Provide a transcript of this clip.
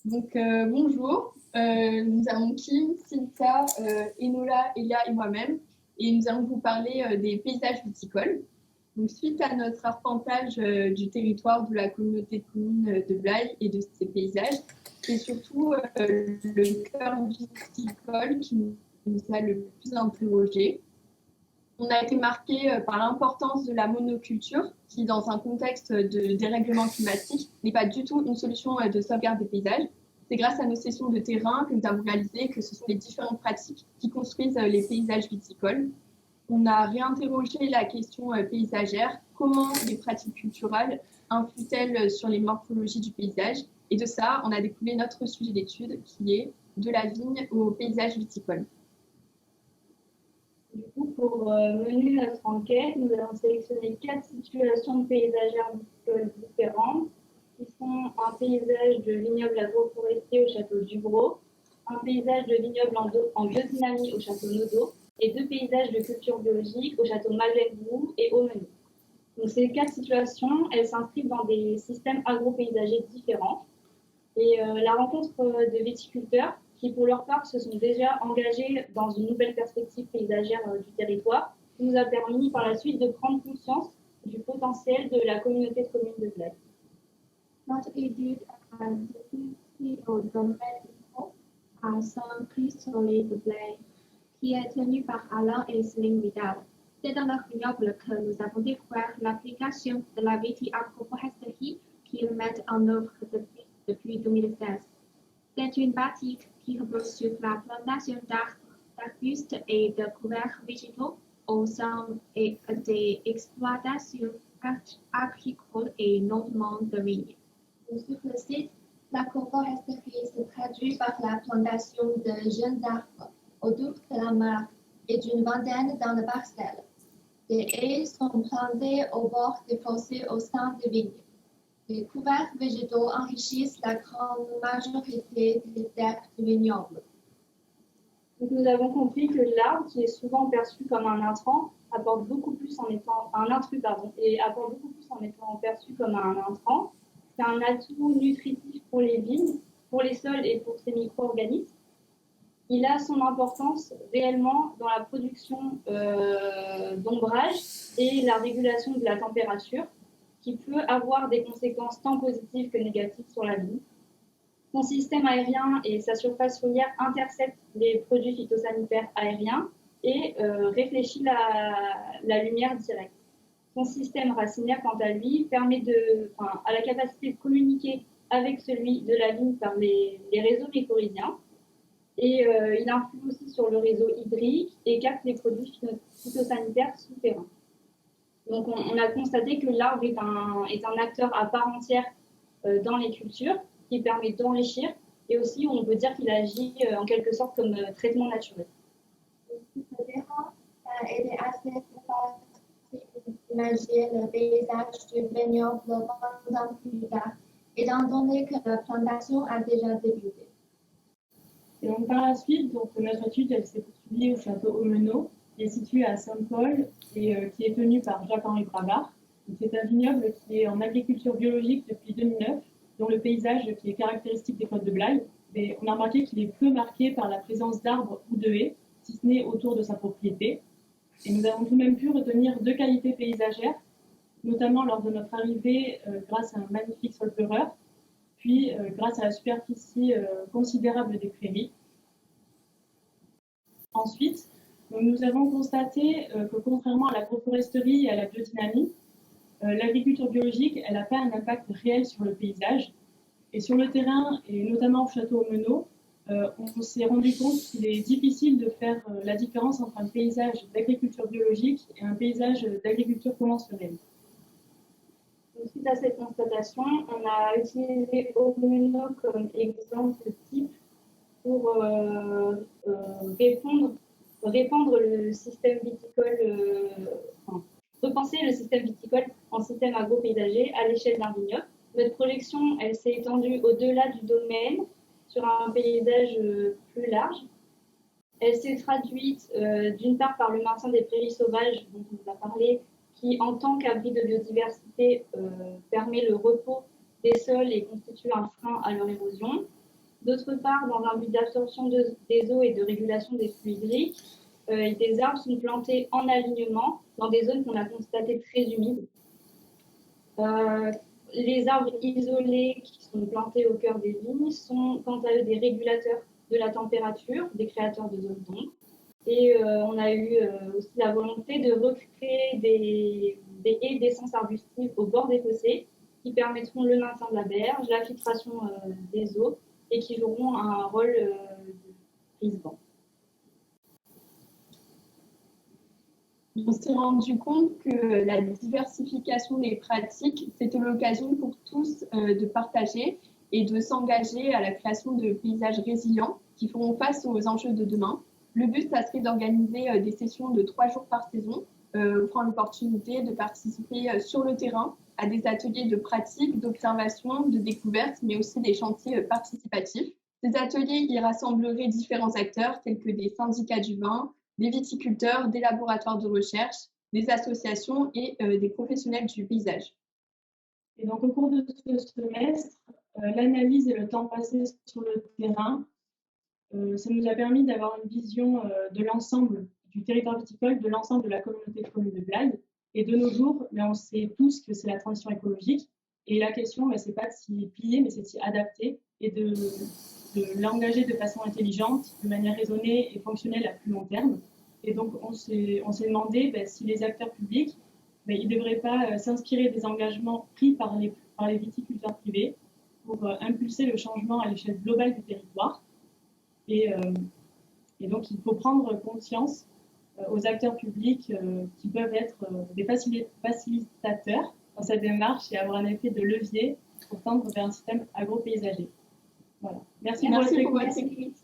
Bonjour. Nous avons Kim, Cynthia, Enola, Elia et moi-même, et nous allons vous parler des paysages viticoles. Donc, suite à notre arpentage du territoire de la communauté de communes de Blaye et de ses paysages, c'est surtout le cœur viticole qui nous a le plus interrogés. On a été marqué par l'importance de la monoculture, qui, dans un contexte de dérèglement climatique, n'est pas du tout une solution de sauvegarde des paysages. C'est grâce à nos sessions de terrain que nous avons réalisé que ce sont les différentes pratiques qui construisent les paysages viticoles. On a réinterrogé la question paysagère, comment les pratiques culturelles influent-elles sur les morphologies du paysage. Et de ça, on a découvert notre sujet d'étude qui est de la vigne au paysage viticole. Du coup, pour mener notre enquête, nous avons sélectionné 4 situations paysagères viticoles différentes, qui sont un paysage de vignoble agroforestier au château Dubrow, un paysage de vignoble en biodynamie au château Nodo, et 2 paysages de culture biologique au château Maglenbourg et au Menou. Donc ces 4 situations, elles s'inscrivent dans des systèmes agropaysagers différents. Et la rencontre de viticulteurs qui, pour leur part, se sont déjà engagés dans une nouvelle perspective paysagère du territoire, nous a permis par la suite de prendre conscience du potentiel de la communauté de communes de Blaye. Notre étude a débuté au domaine à Saint-Christ-Solé de Blaye, qui est tenu par Alain et Céline Vidal. C'est dans leur vignoble que nous avons découvert l'application de la viti-agroforesterie qu'ils mettent en œuvre depuis 2016. C'est une pratique qui repose sur la plantation d'arbustes et de couverts végétaux au sein des exploitations agricoles et notamment de vignes. Sur le site, l'agroforesterie se traduit par la plantation de jeunes arbres autour de la mare et d'une vingtaine dans le parcelle. Des haies sont plantées au bord des fossés au sein des vignes. Les couverts végétaux enrichissent la grande majorité des terres du vignoble. Donc nous avons compris que l'arbre, qui est souvent perçu comme un intrant, apporte beaucoup plus en étant un intrus, et apporte beaucoup plus en étant perçu comme un intrant. C'est un atout nutritif pour les vignes, pour les sols et pour ces micro-organismes. Il a son importance réellement dans la production d'ombrage et la régulation de la température, qui peut avoir des conséquences tant positives que négatives sur la vigne. Son système aérien et sa surface foliaire interceptent les produits phytosanitaires aériens et réfléchit la lumière directe. Son système racinaire, quant à lui, a la capacité de communiquer avec celui de la vigne par les réseaux mycorhiziens. Et il influe aussi sur le réseau hydrique et capte les produits phytosanitaires souterrains. Donc on a constaté que l'arbre est un acteur à part entière dans les cultures, qui permet d'enrichir, et aussi on peut dire qu'il agit en quelque sorte comme traitement naturel. Ce terrain a été assez facile d'imaginer le paysage du vignoble 20 ans plus tard, étant donné que la plantation a déjà débuté. Et donc par la suite, notre étude elle s'est poursuivie au château Aumeneau, qui est situé à Saint-Paul et qui est tenu par Jacques-Henri Brabart. C'est un vignoble qui est en agriculture biologique depuis 2009, dont le paysage qui est caractéristique des côtes de Blaye. Mais on a remarqué qu'il est peu marqué par la présence d'arbres ou de haies, si ce n'est autour de sa propriété. Et nous avons tout de même pu retenir 2 qualités paysagères, notamment lors de notre arrivée grâce à un magnifique sol pleureur, puis grâce à la superficie considérable des prairies. Ensuite, nous avons constaté que contrairement à l'agroforesterie et à la biodynamie, l'agriculture biologique, elle n'a pas un impact réel sur le paysage. Et sur le terrain, et notamment au château Aumeneau, on s'est rendu compte qu'il est difficile de faire la différence entre un paysage d'agriculture biologique et un paysage d'agriculture conventionnelle. Suite à cette constatation, on a utilisé Aumeneau comme exemple type pour répandre le système viticole, repenser le système viticole en système agro-paysager à l'échelle d'un vignoble. Notre projection, elle s'est étendue au-delà du domaine sur un paysage plus large. Elle s'est traduite d'une part par le maintien des prairies sauvages dont on vous a parlé, qui en tant qu'abri de biodiversité permet le repos des sols et constitue un frein à leur érosion. D'autre part, dans un but d'absorption des eaux et de régulation des flux hydriques, des arbres sont plantés en alignement dans des zones qu'on a constatées très humides. Les arbres isolés qui sont plantés au cœur des vignes sont quant à eux des régulateurs de la température, des créateurs de zones d'ombre. Et on a eu aussi la volonté de recréer des haies d'essence arbustive au bord des fossés qui permettront le maintien de la berge, la filtration des eaux et qui joueront un rôle de brise-vent. On s'est rendu compte que la diversification des pratiques, c'était l'occasion pour tous de partager et de s'engager à la création de paysages résilients qui feront face aux enjeux de demain. Le but, ça serait d'organiser des sessions de 3 jours par saison, offrant l'opportunité de participer sur le terrain à des ateliers de pratique, d'observation, de découverte, mais aussi des chantiers participatifs. Ces ateliers y rassembleraient différents acteurs tels que des syndicats du vin, des viticulteurs, des laboratoires de recherche, des associations et des professionnels du paysage. Et donc, au cours de ce semestre, l'analyse et le temps passé sur le terrain, ça nous a permis d'avoir une vision de l'ensemble du territoire viticole, de l'ensemble de la communauté de communes de Blaye. Et de nos jours, on sait tous que c'est la transition écologique. Et la question, c'est pas de s'y plier, mais c'est de s'y adapter et de l'engager de façon intelligente, de manière raisonnée et fonctionnelle à plus long terme. Et donc, on s'est demandé si les acteurs publics, ils ne devraient pas s'inspirer des engagements pris par les viticulteurs privés pour impulser le changement à l'échelle globale du territoire. Et donc, il faut prendre conscience aux acteurs publics qui peuvent être des facilitateurs dans cette démarche et avoir un effet de levier pour tendre vers un système agro-paysager. Voilà. Merci pour votre écoute.